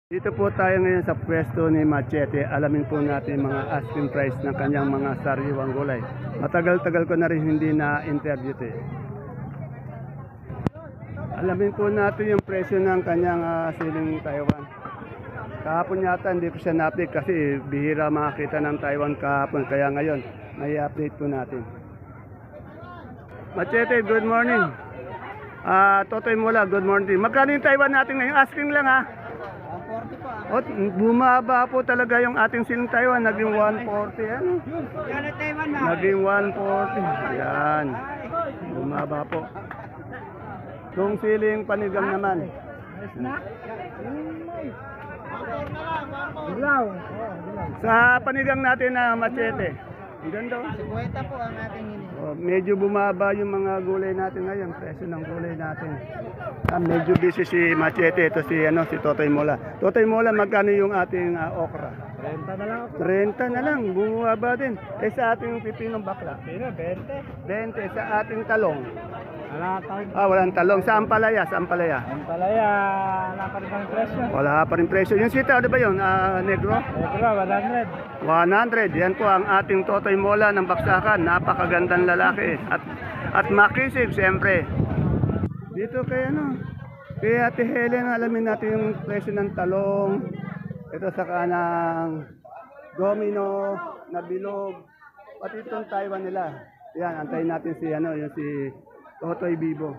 Dito po tayo ngayon sa pwesto ni Machete. Alamin po natin mga asking price ng kanyang mga sariwang gulay. Matagal-tagal ko na rin hindi na-interview ito eh. Alamin po natin yung presyo ng kanyang siling Taiwan. Kahapon yata hindi ko siya na-update kasi bihira makakita ng Taiwan kahapon. Kaya ngayon, may update po natin. Machete, good morning. Totoy Mola, good morning. Magkano yung Taiwan natin ngayon? Asking lang ha. 40 po. O, bumaba po talaga yung ating siling Taiwan. Naging 140. Ano? Yan ang Taiwan na. Naging 140. Yan. Bumaba po. Yung siling panigang naman. Dilaw. Sa panigang natin na Machete. Ang ganda. 50 po ang ating ini. Medyo bumaba yung mga gulay natin ngayon. Presyo ng gulay natin. Medyo busy si Machete. Ito si Totoy Mola. Totoy Mola, magkano yung ating okra? 30 na lang ako. 30 na lang. Bumaba din. Sa ating pipinong bakla? 20. 20. Sa ating talong? Wala tayong Walang talong. Sa ampalaya? Sa ampalaya? ang palaya. Wala pa rin kang presyo. Wala pa rin presyo. Yung sitaw, ano ba yun? Negro? Ito 100. 100. Yan po ang ating Totoy Mola ng Baksakan. Napakagandang lalaki. At makisig, siyempre. Dito kay Ate Helen, alamin natin yung presyo ng talong. Ito sa kanang domino, na bilog. Pati itong Taiwan nila. Yan, antayin natin yung si Totoy Bibo.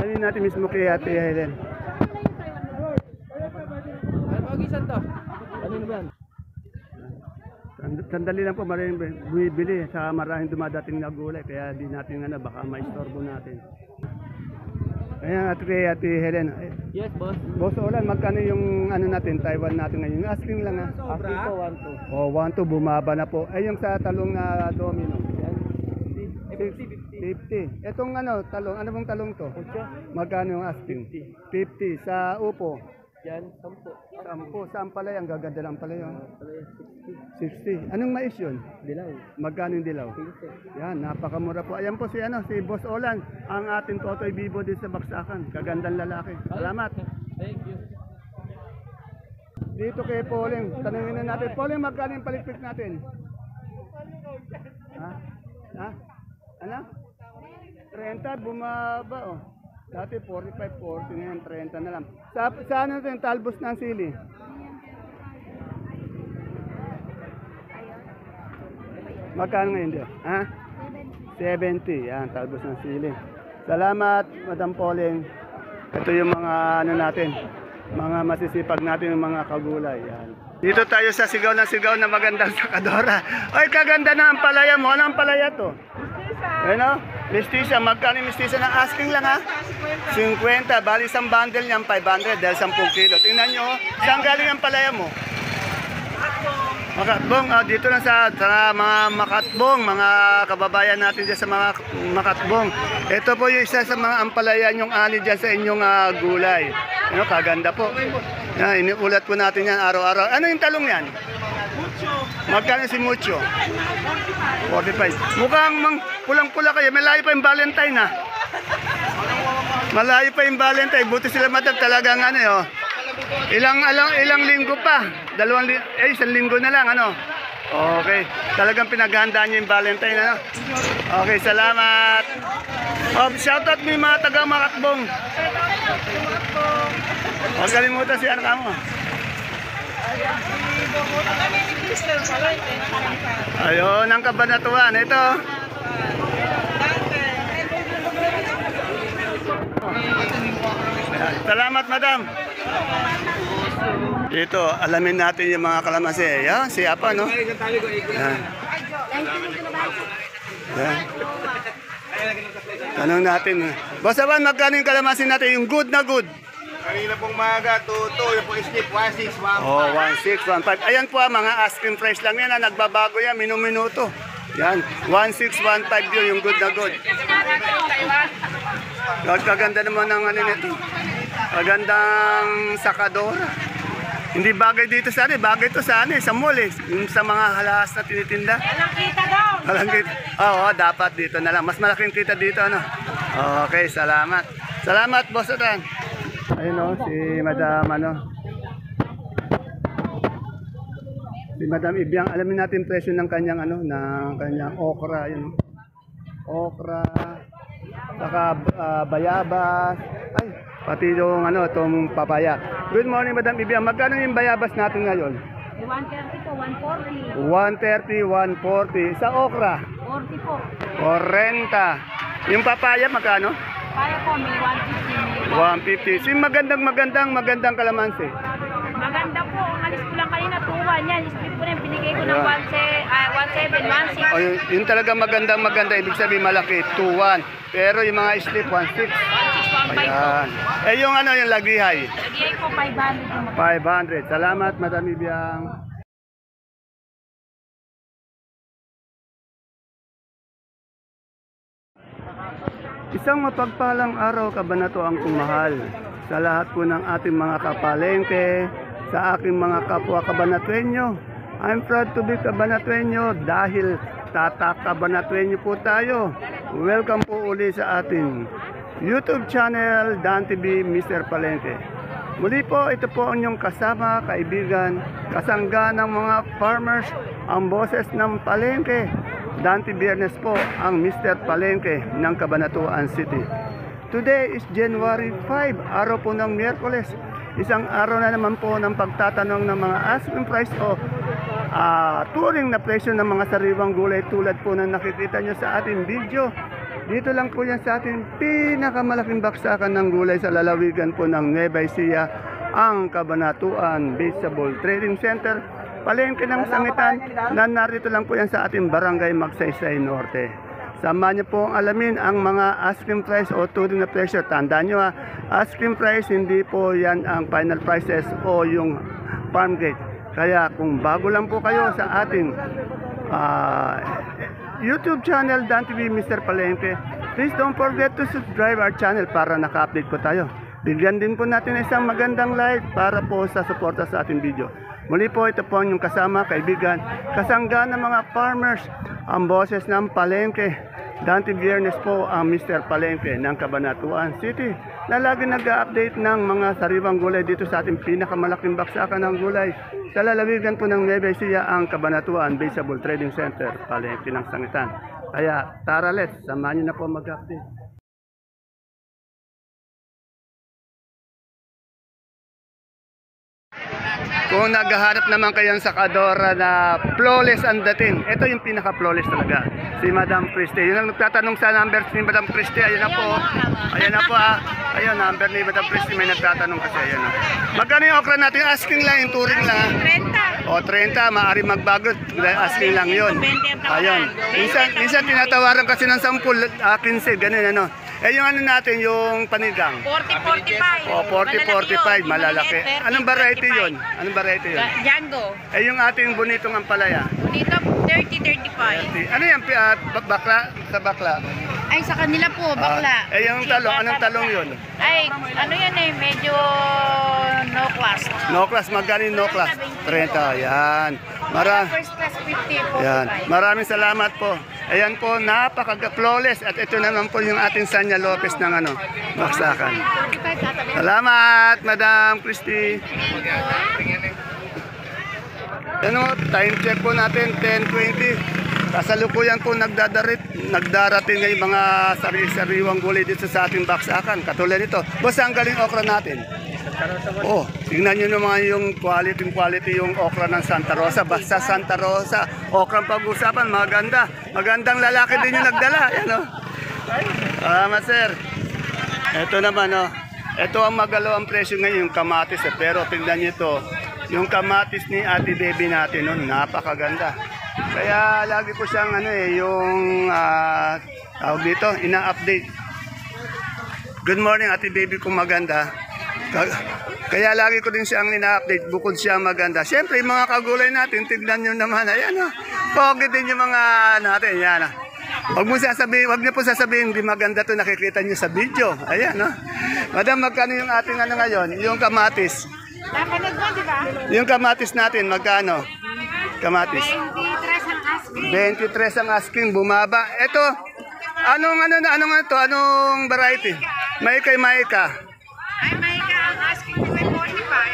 Alamin natin mismo kay Ate Helen. Pag-isan to. Ano ba? Sandali lang po, maraming bumibili sa maraming dumadating na gulay, kaya di natin baka maistorbo natin. Ayan, Ate Helen. Yes, boss. Boss Olan, magkano yung natin, Taiwan natin ngayon? Yung asking lang ha. Asking po 1 1-2, bumaba na po. Ay, yung sa talong na domino. 50. 50. Etong talong, ano bang talong to? Magkano yung asking? 50. Sa upo? Yan, 10. 10. Sa ampalaya, ang gaganda ng ampalaya. 60. Anong mais yun? Dilaw. Magkano yung dilaw? 15. Yan, napakamura po. Ayan po si Boss Olan, ang ating Totoy Bibo din sa Baksakan. Kagandang lalaki. Salamat. Thank you. Dito kay Pauling, tanungin na natin. Pauling, magkano yung palikpik natin? Ha? Ano? 30, bumaba oh. Dati 45, 40 ngayon, 30 na lang. Sa ano ito yung talbos ng sili? Magkano ngayon dito? Ha? 70. Yan, talbos ng sili. Salamat, Madam Pauling. Ito yung mga natin, mga masisipag natin, yung mga kagulay. Yan. Dito tayo sa sigaw na magandang sakadora. Ay, kaganda na ang palaya mo. Ano ang palaya to? Ano? Mistisa. Magkano yung mistisa na asking lang ha? 50. Bali isang bundle niyan, 500 dahil 10 kilo. Tingnan nyo, saan galing ang palaya mo? Makatbong, dito lang sa mga Makatbong, mga kababayan natin dyan sa mga Makatbong. Ito po yung isa sa mga ampalayan yung ani dyan sa inyong gulay. Ano, kaganda po. Yan, iniulat po natin yan araw-araw. Ano yung talong yan? Magkano si Mucho? 45. Mukhang pulang-pula kayo. Malayo pa yung Valentine ha. Malayo pa yung Valentine. Buti sila madam talagang Ilang linggo pa? 1 linggo na lang, Okay. Talagang pinaghahandaan niyo yung Valentine, Okay, salamat. Shoutout mo yung mga taga Makatbong. Huwag kalimutan si anak mo. Ayun, ang Kabanatuan. Ito. Salamat, madam. Dito, alamin natin yung mga kalamansi. Yan, siya pa, no? Yan. Yan. Tanong natin. Boss Aban, magkano yung kalamansi natin? Yung good na good. Kanina pong maga, yung po skip, 16, 15. Oh, 16, 15. Ayan po mga asking price lang yan. Nagbabago yan, minuto. Yan, 1615 yun, yung good na good. Kaganda naman ng nito. Kagandang sakadora. Hindi bagay dito sa bagay to sa sa mall yung sa mga halas na tinitinda. Walang kita daw. Walang kita. Oo, dapat dito na lang. Mas malaking kita dito, Okay, salamat. Salamat, Boss Otan. Ayun o, si Madam si Madam Ibiang. Alamin natin presyo ng kanyang ng kanyang okra, yun. Okra, saka bayabas, ay, pati yung itong papaya. Good morning, Madam Ibiang. Magkano yung bayabas natin ngayon? 130 po, 140. 130, 140. Sa okra? 40 po. 40. Yung papaya, magkano? Kaya po, may 150. 150. Si magandang kalamansi. Maganda po. Umalis ko lang kanina, 2-1 yan. Split ko na, binigay ko ng Ayan. 17, 16. O, yun talaga maganda. Ibig sabihin malaki, 2-1. Pero yung mga slip, 1-6. 16, 15 po. Ayan. Eh yung yung lagihay? Lagyan ko 500 po. 500. Salamat, Madam Ibiang. Isang mapagpalang araw, kabanatuang kumahal sa lahat po ng ating mga kapalengke, sa aking mga kapwa kabanatuenyo. I'm proud to be kabanatuenyo dahil tatak kabanatuenyo po tayo. Welcome po uli sa ating YouTube channel, Dan TV Mr. Palengke. Muli po, ito po ang inyong kasama, kaibigan, kasangga ng mga farmers, ang boses ng palengke. Dante Biernes po ang Mr. Palengke ng Cabanatuan City. Today is January 5, araw po ng Miyerkules. Isang araw na naman po ng pagtatanong ng mga asking price o turing na presyo ng mga sariwang gulay tulad po na nakikita nyo sa ating video. Dito lang po yan sa ating pinakamalaking baksakan ng gulay sa lalawigan po ng Nueva Ecija, ang Cabanatuan Vegetable Trading Center. Palengke ng sangitan na narito lang po yan sa ating barangay Magsaysay Norte. Samahan niyo po ang alamin ang mga asking price o turing na presyo. Tandaan nyo asking price hindi po yan ang final prices o yung farm gate. Kaya kung bago lang po kayo sa ating YouTube channel Dan TV Mr. Palengke, please don't forget to subscribe our channel para naka-update po tayo. Bigyan din po natin isang magandang like para po sa suporta sa ating video. Muli po, ito po yung kasama, kaibigan, kasangga ng mga farmers, ang boses ng palengke. Dante Biernes po ang Mr. Palengke ng Cabanatuan City na lagi nag-update ng mga sariwang gulay dito sa ating pinakamalaking baksakan ng gulay. Sa lalawigan po ng Nueva Ecija, ang Cabanatuan Vegetable Trading Center, palengke ng sangitan. Kaya tara let's, samahan niyo na po mag-update. Kung naghahanap naman kayo sa sakadora na flawless ang dating, ito yung pinaka-flawless talaga. Si Madam Christie. Yun ang nagtatanong sa number ni Madam Christie. Ayun na po. Ayun na po Ayun, number ni Madam Christie. May nagtatanong kasi. Ayun na. Magkano yung okra natin? Asking lang, yung touring lang. 30. O, 30. Maaari magbago. Asking lang yun. Ayun. Minsan tinatawaran kasi ng 10, 15, ganun Eh yung natin, yung panigang. 40-45. O, 40-45, malalaki. Anong variety yun? Anong variety yun? Django. Eh yung ating bonitong ampalaya. Dito 30-35. Ano yan? Bakla? Sa bakla? Ay, sa kanila po, bakla. Eh yung talong, anong talong yun? Ay, ano yan medyo no class. No class, magkano yung no class? 30, yan. First class 50 po. Yan. Maraming salamat po. Ayan po, napaka-flawless. At ito naman po yung ating Sanya Lopez ng baksakan. Salamat, Madam Christie. Time check po natin, 10:20. Kasalukuyan po nagdarating ngayong mga sari-sariwang gulay dito sa ating baksakan. Katulad nito. Boss, ang galing okra natin. Oh, tingnan nyo naman yung quality yung okra ng Santa Rosa. Basta Santa Rosa, okra ang pag-usapan, maganda. Magandang lalaki din yung nagdala. Yan, Salamat, sir. Ito naman, ito ang magalaw ang presyo ngayon, yung kamatis. Pero tingnan nyo ito, yung kamatis ni Ate Baby natin, napakaganda. Kaya lagi ko siyang yung tawag dito, ina-update. Good morning, Ate Baby kung maganda. Kaya lagi ko din siyang ina-update bukod siya maganda. Siyempre, yung mga kagulay natin, tignan nyo naman. Ayan, pogi din yung mga natin. Yan, Wag niyo po sasabihin, hindi maganda to nakikita niyo sa video. Ayan, Madam, magkano yung ating ngayon? Yung kamatis. Napanood mo, di ba? Yung kamatis natin, magkano? Kamatis. 23 ang asking, bumaba. Ito, anong variety? Maika. Ay, may ka.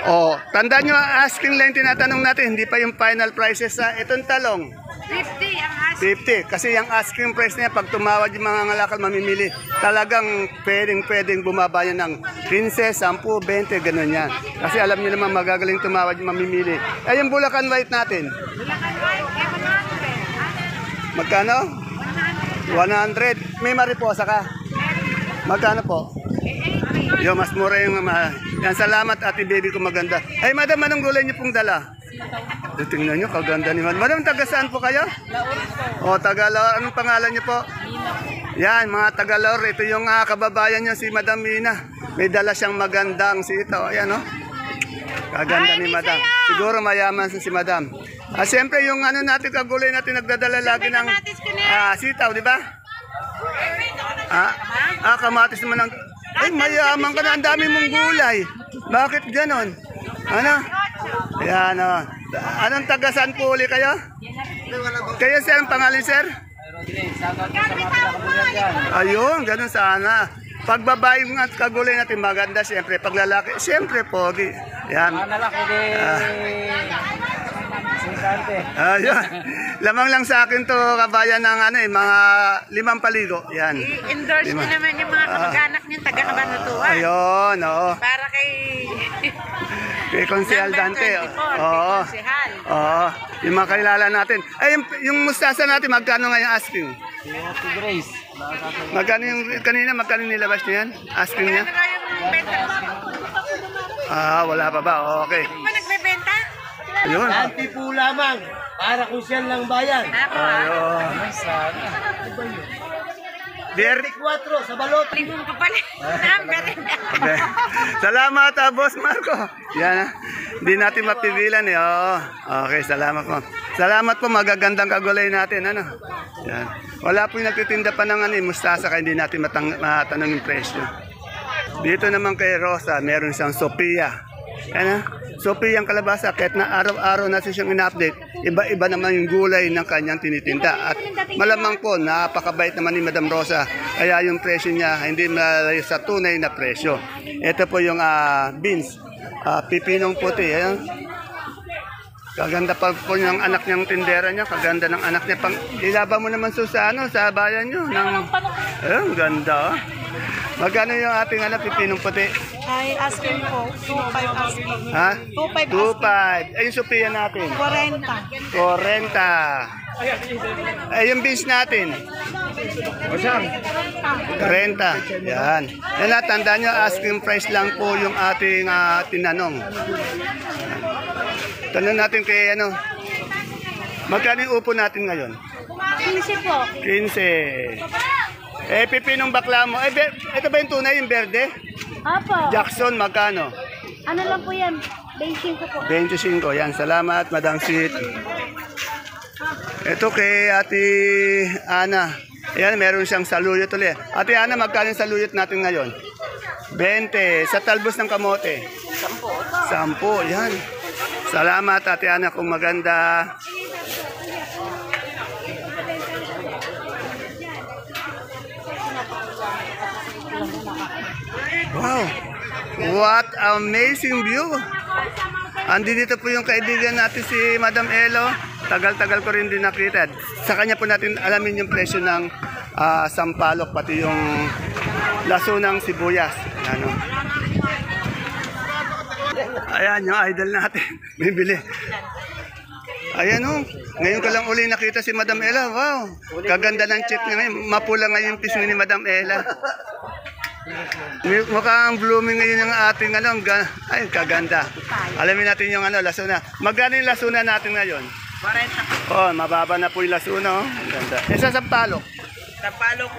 Oh, tandaan nyo, asking lang tinatanong natin, hindi pa yung final prices sa itong talong. 50 ang ask. 50. Kasi yung asking price niya, pag tumawad yung mga ngalakal mamimili, talagang pwedeng bumaba yan ng 15, 10, 20, ganun yan. Kasi alam niyo naman magagaling tumawad yung mamimili. Eh, yung Bulacan White natin, Bulacan White, 100. magkano? 100. May mariposa ka? Magkano po? 80. Yo, mas mura yung yan, salamat ate baby ko maganda. Ay, madam, anong gulay niyo pong dala? Tingnan niyo, kaganda ni madam. Madam, taga saan po kayo? O, taga Laor. Anong pangalan niyo po? Yan, mga taga Laor. Ito yung kababayan niyo, si Madam Mina. May dala siyang magandang sito. Ayan, o. Kaganda ni madam. Siguro mayaman si madam. Siyempre, yung ano natin, kagulay natin, nagdadala lagi ng sitaw, di ba? Kamatis naman ang... Ay, mayaman ka na. Ang dami mong gulay. Bakit ganon? Ano? Ayan, o. Anong tagasan po uli kayo? Kayo, sir, ang pangalan, sir? Ayun, ganun sana. Pagbabae nga kagulay natin maganda, siyempre. Pag lalaki, siyempre, pogi. Yan. Ayun. Lamang lang sa akin to, kabayan ng mga 5 paligo. Yan. I-endorse niyo naman yung mga kamag-anak niyo, taga-Kabanatuan. Ayun, oo. Para kay... Kay Konsehal Dante. Oo. Konsehal. Oo. Yung mga kilala natin. Ay, yung mustasa natin, magkano ngayon asking? Grace. Magkano yung kanina, magkano nilabas niya yan? Asking niya? Ano nga yung benta mo? Wala pa ba? Okay. Ba nagbebenta? Ayun. Dante po lamang. Para kung siya lang bayan. Ako Ayun. Bier 4 sa balot. Limong ko pala. Number. Okay. Salamat, Boss Marco. Yan, hindi natin mapigilan eh. Oo. Okay, salamat po. Salamat po, magagandang kagulay natin. Ano? Yan. Wala po yung nagtitinda pa ng mustasa kaya hindi natin matanong yung presyo. Dito naman kay Rosa, meron siyang Sophia. Ano? Sophia ang kalabasa, kahit na araw-araw natin siyang ina-update, iba-iba naman yung gulay ng kanyang tinitinda. At malamang po, napakabait naman ni Madam Rosa. Kaya yung presyo niya, hindi malayo sa tunay na presyo. Ito po yung beans, pipinong puti. Ayan. Kaganda pa po yung anak niyang tindera niya. Kaganda ng anak niya. Ilaba mo naman sa bayan niyo. Ayun, ganda. Magkano yung ating pipinong puti? Ay, asking po. 2.5 asking. Ha? 2.5 2.5. Ay, yung Sophia natin. 40. 40. Ay, yung beans natin. 30. Yan. Yan na, tandaan nyo, asking price lang po yung ating tinanong. Tanong natin kay magkano yung upo natin ngayon? 15 po. 15. Eh, pipinong bakla mo. Eh, ito ba yung tunay, yung berde? Apo. Jackson, magkano? Ano lang po yan? 25 po. 25. Yan, salamat, Madam Sweet. Ito kay Ate Ana. Ayan, meron siyang saluyot ulit. Ate Ana, magkano yung saluyot natin ngayon? 20. Sa talbos ng kamote? 10. 10, yan. Salamat, Ate Ana, kung maganda. Wow! What amazing view! Andi dito po yung kaibigan natin si Madam Elo. Tagal-tagal ko rin din nakita. Sa kanya po natin alamin yung presyo ng sampalok, pati yung lasunang sibuyas. Ano? Ayan yung idol natin. Bibili. Ayan o. Ngayon ko lang uli nakita si Madam Ella. Wow. Kaganda ng check niya ngayon. Mapula ngayon yung pisngi ni Madam Ella. Mukhang blooming ngayon yung ating ay kaganda. Alamin natin yung lasuna. Magkano yung lasuna natin ngayon? 40. Oh, mababa na po yung lasuna. Ang ganda. Isa sa palok. Sa palok,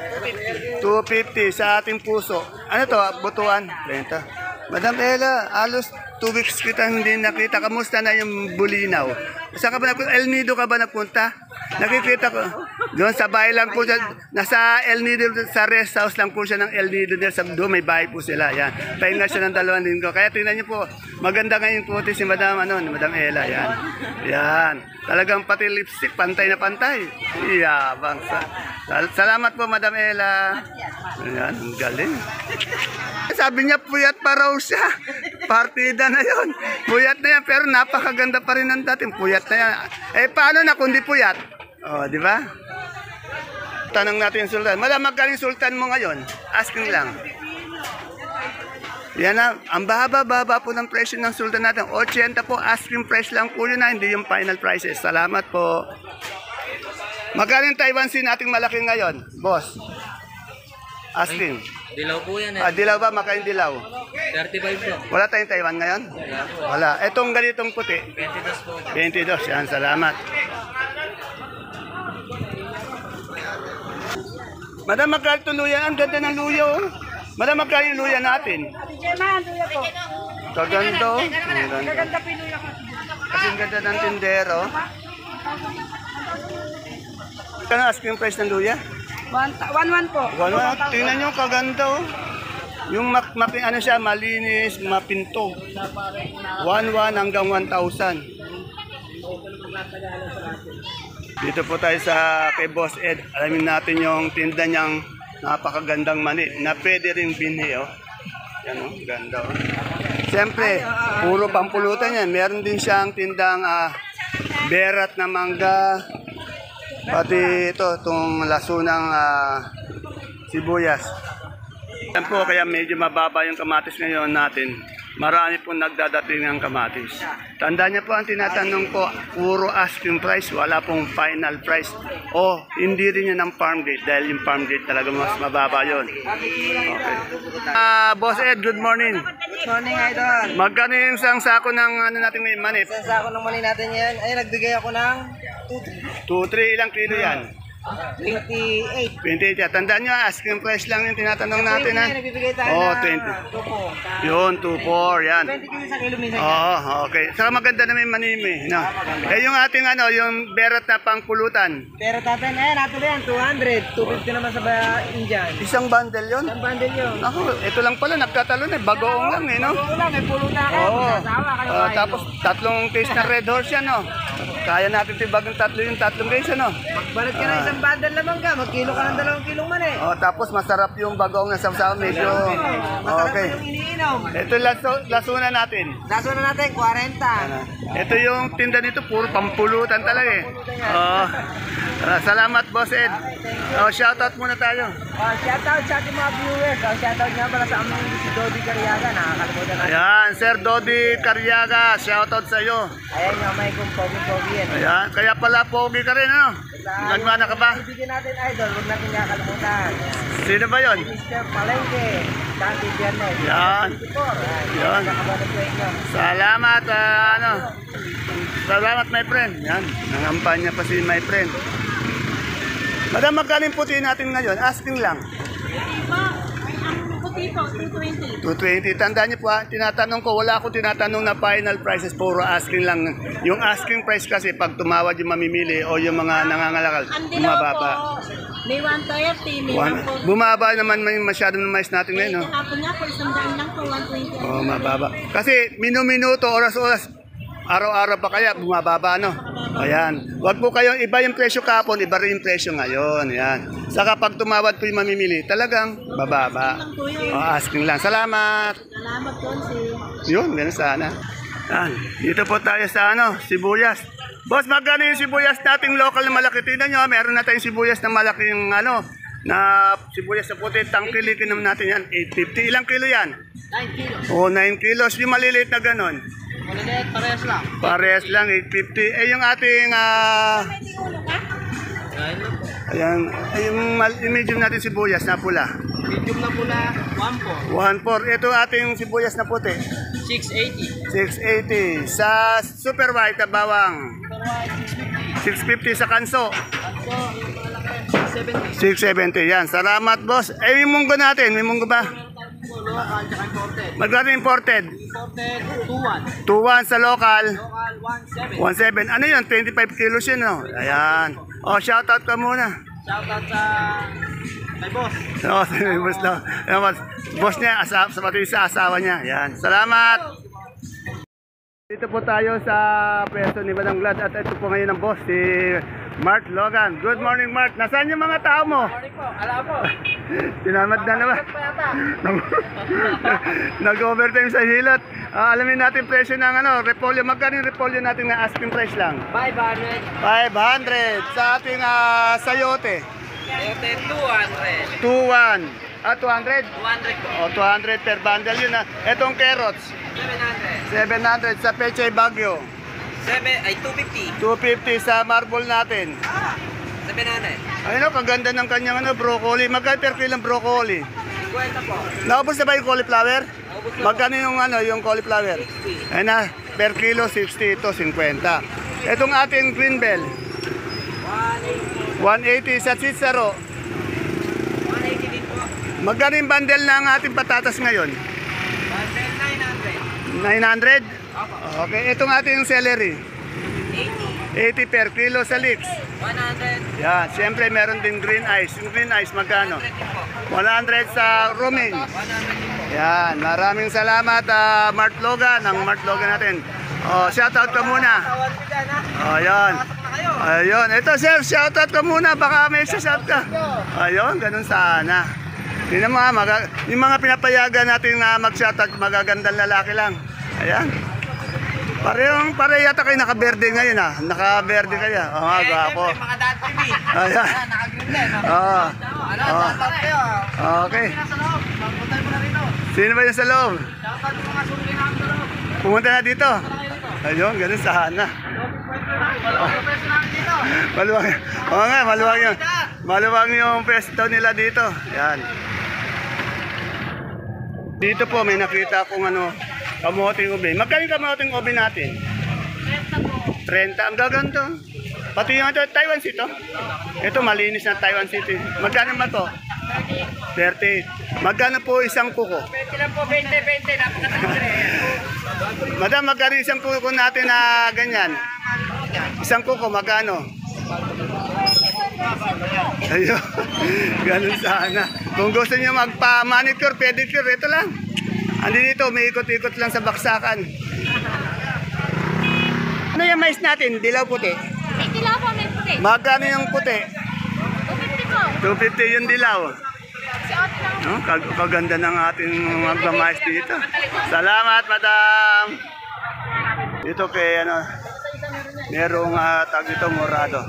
250 250. sa ating puso. Ano to? Butuan? 30. Madam Ella, alos 2 weeks kita hindi nakita. Kamusta na yung bulinaw? Saan ka ba nagpunta? El Nido ka ba nagpunta? Nakikita ko. Doon sa bahay lang po siya. Nasa El Nido, sa rest house lang po siya ng El Nido. Doon may bahay po sila. Yan. Pahinga siya ng 2 linggo. Kaya tingnan niyo po, maganda ngayon po si Madam, Madam Ella. Yan. Yan. Talagang pati lipstick, pantay na pantay. Iyabang. Salamat po, Madam Ella. Yan, ang galing. Sabi niya, puyat pa raw siya. partida na yon. Puyat na yan, pero napakaganda pa rin ng dating. Puyat na yan. Eh, paano na kundi puyat? O, di ba? Tanong natin yung sultan. Madam, magkano yung sultan mo ngayon? Asking lang. Yan na, ang baba po ng presyo ng sultan natin. 80 po, asking price lang po yun na, hindi yung final prices. Salamat po. Magkano yung Taiwan Sea nating malaki ngayon, boss? Asking. Dilaw po yan Dilaw ba? Magkano yung dilaw? 35 po. Wala tayong Taiwan ngayon? Wala. Etong ganitong puti? 22 po. 22. Yan, salamat. Madam, magkano itong luya? Ang ganda ng luya, oh. Madam, magkano yung luya natin? Kaganda, oh. Ang ganda. Kasi ang ganda ng tindero. Kano asking price ng luya? 1-1 po. Tingnan nyo, kaganda, oh. Yung ano siya, malinis, mapinto. 1,1 hanggang 1,000. Dito po tayo sa kay Boss Ed. Alamin natin yung tinda niyang napakagandang mani na pwede rin binhi, oh. Yan, oh, ganda, oh. Siyempre, puro pampulutan yan. Meron din siyang tindang berat na mangga. Pati ito, itong lasunang sibuyas. Yan po, kaya medyo mababa yung kamatis ngayon natin. Marami po nagdadating ng kamatis. Tandaan niyo po ang tinatanong ko, puro asking price, wala pong final price. O hindi rin yan ng farm gate dahil yung farm gate talaga mas mababa yun. Okay. Boss Ed, good morning. Good morning, idol. Magkano yung isang sako ng ano natin may manip? Sa sako ng mali natin yan, ay nagbigay ako ng 2-3 ilang kilo yan? 28. 28. Tandaan nyo, asking price lang yung tinatanong natin, ha? Nagbibigay tayo Oh, ng 20. tupo. Yun, 2-4, yan. 20 kilos sa kilo minsan. Oo, okay. Saka maganda na may manimi, no? Eh, yung ating ano, yung berat na pangpulutan. Pero tatay na yan, nato na yan, 200. 250 naman sa Indian. Isang bundle yun? Ang bundle yun. Ako, ito lang pala, nagtatalon eh. Bagoong lang eh, no? Oo lang, may pulutan kayo. Oo. Sasawa kayo. Tapos, tatlong taste na Red Horse yan, no? Kaya natin tibagang tatlo yung tatlong guys, ano? Magbalat ka na isang bundle naman ka, magkilo ka ng 2 kilong man eh. Oh, tapos masarap yung bagoong na sawsaw, medyo... Masarap Okay. pa yung iniinom. Ito lasuna natin. Laso na natin, 40. Ito yung tinda nito, puro pampulutan talaga eh. Oh. Salamat, Boss Ed. Oh, shoutout muna tayo. Shoutout sa ating mga viewers. Shoutout nga pala sa amin si Dodi Cariaga. Nakakalimutan natin. Ayan, Sir Dodi Cariaga, shoutout sa iyo. Ayan yung may kong pogi-pogi yan. Ayan, kaya pala pogi ka rin, ano? Nagmana ka ba? Ibigin natin idol, huwag natin kakalimutan. Sino ba yon? Mr. Palengke, Dante Viernes. Yan. Yan. Nakabalik ko inyo. Salamat, ano? Salamat, my friend. Yan, nangampanya pa si my friend. Madam, magkano yung puti natin ngayon? Asking lang. Ang puti po, 220. 220. Tandaan niyo po, tinatanong ko, wala akong tinatanong na final prices, puro asking lang. Yung asking price kasi, pag tumawad yung mamimili o yung mga nangangalakal, Ang dilaw bumababa. po, may 130, may 140. Bumaba naman masyadong ng mais natin ngayon, no? Kahapon nga po, 100 lang po, 120. Oh, mababa. Kasi minuto, oras-oras, araw-araw pa kaya bumababa, no? Ayan. Wag po kayong iba yung presyo kapon, iba rin yung presyo ngayon. Ayan. Saka pag tumawad po yung mamimili, talagang bababa. Oh, asking lang. Salamat. Salamat po, Yun, ganun sana. Yan. Dito po tayo sa sibuyas. Boss, magkano yung sibuyas nating local na malaki? Tingnan nyo, meron na tayong sibuyas na malaking na sibuyas na puti. Tangkilikin naman natin yan. 850. Ilang kilo yan? 9 kilos. Oh, 9 kilos. Yung maliliit na ganon. Malilit, parehas lang. Pares lang, 850. Eh, yung ating, ayan, yung medium natin sibuyas na pula. Medium na pula, 1.4. 1.4. Ito ating sibuyas na puti. 680. 680. Sa super white na bawang. 650 sa kanso. 70. 670. Yan. Salamat, boss. Eh, yung munggo natin. May munggo ba? Local, tsaka imported. Magkano imported? Imported, 2.1. 2.1 sa local. Local, 1.7. 1.7. Ano yun? 25 kilos yun, no? Ayan. O, shoutout ka muna. Shoutout sa my boss. No, boss daw. Boss niya, pati sa asawa niya. Yan. Salamat. Dito po tayo sa pwesto ni Madam Glad at ito po ngayon ang boss, si Mark Logan. Good morning, Mark. Nasaan yung mga tao mo? Morning po, ala po. Tinamad na naman. Nag-overtime sa hilot. Alamin natin presyo ng ano, repolyo. Magkano yung repolyo natin na asking price lang? 500. 500 sa ating sayote. Ete 200. 2-1. 200? 200 po. O, 200 per bundle yun na. Etong carrots, 700. 700 sa Pechay Bagyo. 250. 250 sa marble natin. 700. Ayun o, kaganda ng kanyang ano, broccoli. Magkano per kilo ng broccoli? 50 po. Naubos na ba yung cauliflower? Naubos na. Magkano yung ano, yung cauliflower? 60. Ayun na, per kilo 60 ito, 50. Etong ating green bell, 180 sa Cicero. 180 din po. Magkano yung bundle ng ating patatas ngayon? 900. 900? Okay, itong ating celery, 80. 80 per kilo sa leeks. 100. Yan, siyempre meron din green ice. Yung green ice magkano? 100 din po. 100 sa romaine. 100 din po. Yan, maraming salamat Mart Logan, ng Mart Logan natin. Oh, shoutout ka muna. Tawad ko dyan, ha? Oh, yan. Pasok na kayo. Ayun, ito sir, shoutout ka muna, baka may shout ka. Ayun, ganun sana. Tingnan mo yung mga pinapayagan natin na mag-shoutout, magagandang lalaki lang. Ayan. Pare yata kayo naka-verde ngayon Naka-verde kayo. Oo nga, gwapo. Mga dad TV. Ayan. Naka-green din. Oo. Ano, shoutout kayo. Okay. Nasa loob. Magpuntay mo na rito. Sino ba yung sa loob? Shoutout yung mga sumuli namin sa loob. Pumunta na dito. Ayun, ganun sana. Pwesto namin dito. Maluwag. Oo nga, maluwag yung pwesto nila dito. Yan. Dito po may nakita akong kamoting ube. Magkano yung kamoting ube natin? 30. Ang gaganda. Pati yung Taiwan City. Ito malinis na Taiwan City. Magkano ba to? 30. Magkano po isang kuko? 20 lang po, 20. Napakatagre. Madam, magkano isang kuko natin na ganyan? Isang kuko, magkano? Ayun, ganun sana. Kung gusto niyo magpa-manicure, pedicure, ito lang. Andi dito, may ikot-ikot lang sa baksakan. Ano yung mais natin? Dilaw puti. May dilaw po, may puti. Magkano yung puti? 250 po. 250 yung dilaw. Si Ot lang. Kaganda ng ating mga mais dito. Salamat, madam. Dito kay merong tag dito, morado.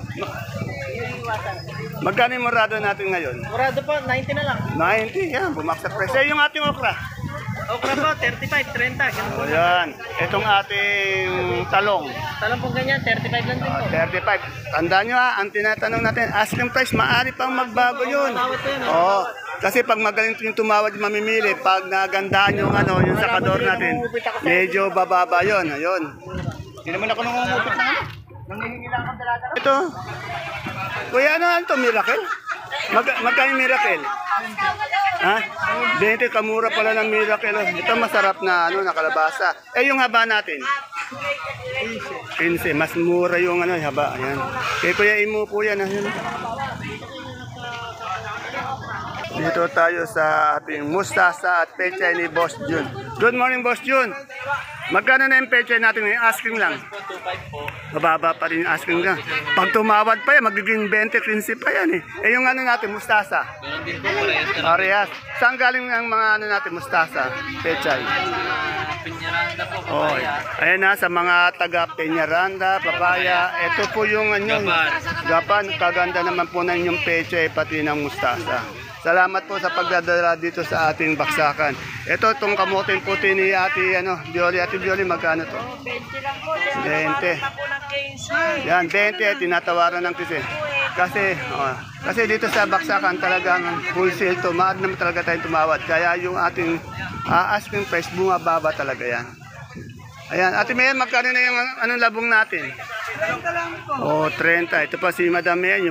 Magkano yung morado natin ngayon? Murado po, 90 na lang. 90, yan, bumaksak presyo. Yung ating okra. Okra po, 35, 30. Ganun po. O yan, itong ating talong. Talong po ganyan, 35 lang din po. 35. Tandaan nyo ang tinatanong natin, asking price, maaari pang magbago yun. Oo. Kasi pag magaling yung tumawad yung mamimili, pag nagandahan yung yung sakador natin, medyo bababa yun. Ayun. Hindi naman ako nangungupit na nangihingi lang akong dalata. Ito. Kuya, ano ito? Miracle? Magkano yung Miracle? Ha? 20, kamura pala ng Miracle. Ito masarap na na kalabasa. Yung haba natin? 15. Mas mura yung haba. Ayan. Kaya Kuya Imo po yan. Ayan. Dito tayo sa ating mustasa at pechay ni Boss Jun. Good morning, Boss Jun. Magkano na yung pechay natin ngayon? Asking lang. Mababa pa rin yung asking lang. Pag tumawad pa yan, magiging 20-15 pa yan eh. Yung natin, mustasa. Parehas. Saan galing ang mga natin, mustasa? Pechay. Pinyaranda po, Oh, ayan sa mga taga Peñaranda, Papaya. Ito po yung Gapan. Kaganda naman po na yung pechay pati ng mustasa. Salamat po sa pagdadala dito sa ating baksakan. Ito, itong kamoting puti ni Ate, Bioli. Ate Bioli, magkano to? 20 lang po. 20. Yan, 20, tinatawaran ng kasi. Kasi dito sa baksakan talagang wholesale to. Maaari naman talaga tayong tumawad. Kaya yung ating asking price, bumababa talaga yan. Ayan, Ate Mayan, magkano na yung labong natin? 30 lang po. Oh, 30. Ito pa si Madam Mayan,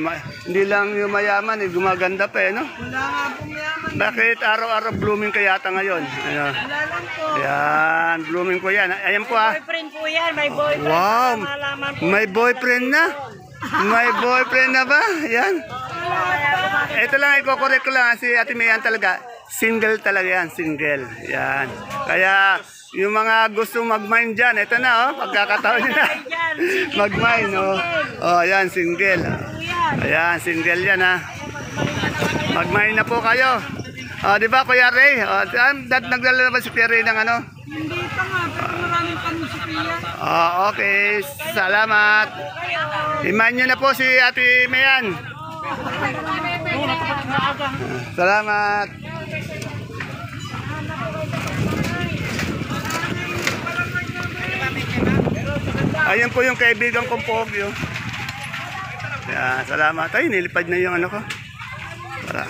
hindi lang yung mayaman, gumaganda pa Wala nga po mayaman. Bakit araw-araw blooming ka yata ngayon? Ayan. Wala lang po. Ayan, blooming ko yan. Ayan po Boyfriend po yan, may boyfriend. Wow, Malaman po. may boyfriend na? May boyfriend na ba? Ayan. Ito lang, iko-correct ko lang. Si Ate Mayan talaga, single talaga yan, single. Yan. Kaya, yung mga gusto mag-mine dyan, ito na, pagkakataon nyo na. Mag-mine, ayan, single. Ayan, single yan, Mag-mine na po kayo. Di ba, Kuya Ray? Naglalabas si Kuya Ray ng Hindi pa nga, pero maraming panusipiya. Okay, salamat. Iman nyo na po si Ate Mayan. Salamat. Ayun po yung kaibigan kong Pogyo. Yan, salamat. Ay, nilipad na yung ano ko. Para.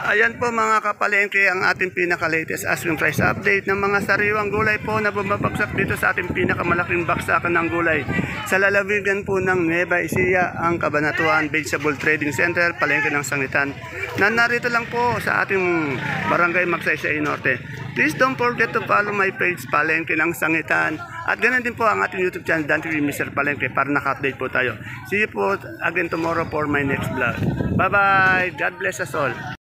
Ayan po mga kapalengke ang ating pinaka-latest asking price update ng mga sariwang gulay po na bumabagsak dito sa ating pinakamalaking baksakan ng gulay. Sa lalawigan po ng Nueva Ecija, ang Cabanatuan Vegetable Trading Center, palengke ng Sangitan, na narito lang po sa ating barangay Magsaysay Norte. Please don't forget to follow my page, Palengke ng Sangitan. At ganun din po ang ating YouTube channel, Dan TV Mr. Palengke, para naka-update po tayo. See you po again tomorrow for my next vlog. Bye-bye! God bless us all!